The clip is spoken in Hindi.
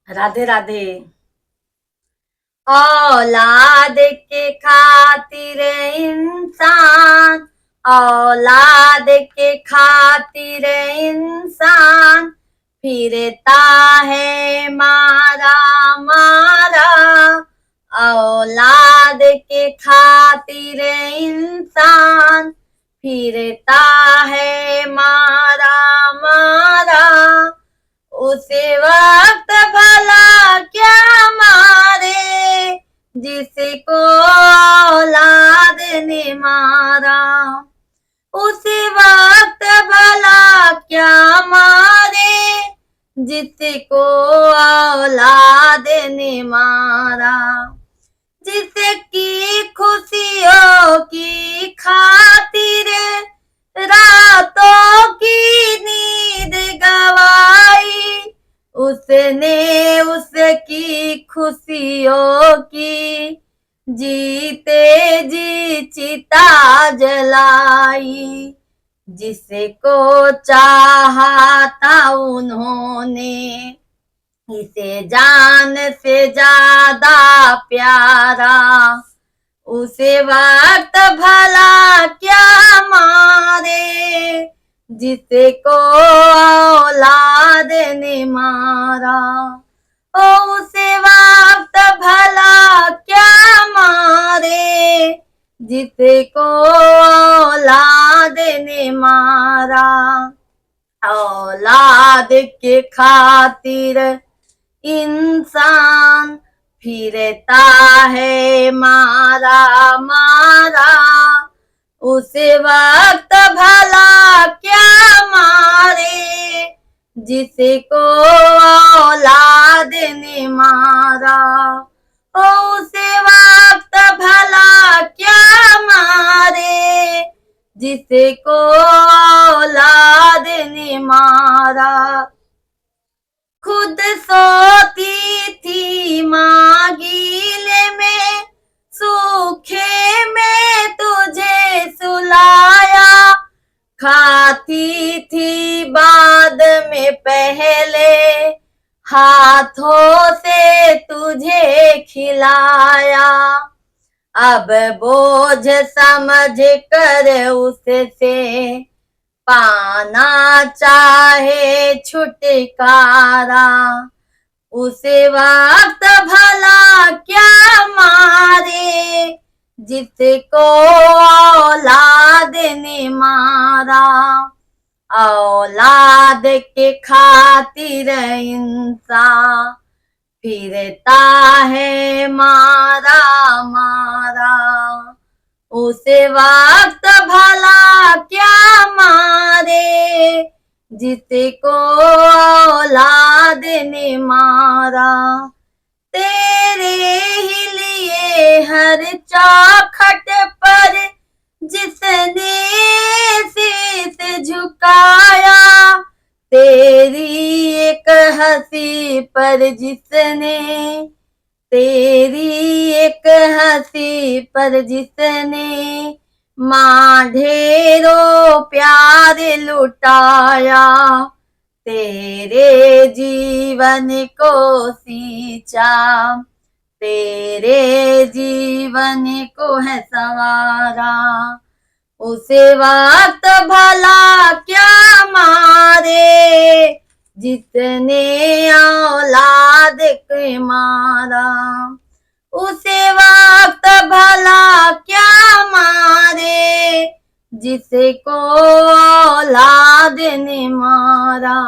राधे राधे। औलाद के खातिर इंसान, औलाद के खातिर इंसान फिरता है मारा मारा। औलाद के खातिर इंसान फिरता है मारा मारा। उसे वक्त भला क्या मारे जिसको औलाद ने मारा। उसे वक्त भला क्या मारे जिसको औलाद ने मारा। जिसकी खुशियों की खातिर रातों की नींद गवाई, उसने उसकी खुशियों की जीते जी चिता जलाई। जिसको चाहा था उन्होंने इसे जान से ज्यादा प्यारा। उसे वक्त भला क्या मारे जिसको औलाद ने मारा। ओ उसे वक्त भला क्या मारे जिसको औलाद ने मारा। औलाद के खातिर इंसान फिरता है मारा मारा। उसे वक्त भला क्या मारे जिसको औलाद ने मारा। ओ उसे वक्त भला क्या मारे जिसको औलाद ने मारा। खुद सोती थी माँ गीले में, सूखे में तुझे सुलाया। खाती थी बाद में पहले, हाथों से तुझे खिलाया। अब बोझ समझ कर उससे पाना चाहे छुटकारा। उसे वक्त भला क्या मारे जिसको औलाद ने मारा। औलाद के खातिर इंसान फिरता है मारा मारा। उसे वक्त भला क्या मारे जिसको औलाद ने मारा। तेरे ही लिए हर चौखट पर जिसने शीश झुकाया। तेरी एक हंसी पर जिसने, तेरी एक हंसी पर जिसने माँ ढेरों प्यार लुटाया। तेरे जीवन को सींचा, तेरे जीवन को है संवारा। उसे वक्त भला क्या मारे जिसने औलाद के मारा। उसे वक्त भला क्या मारे जिसको औलाद ने मारा।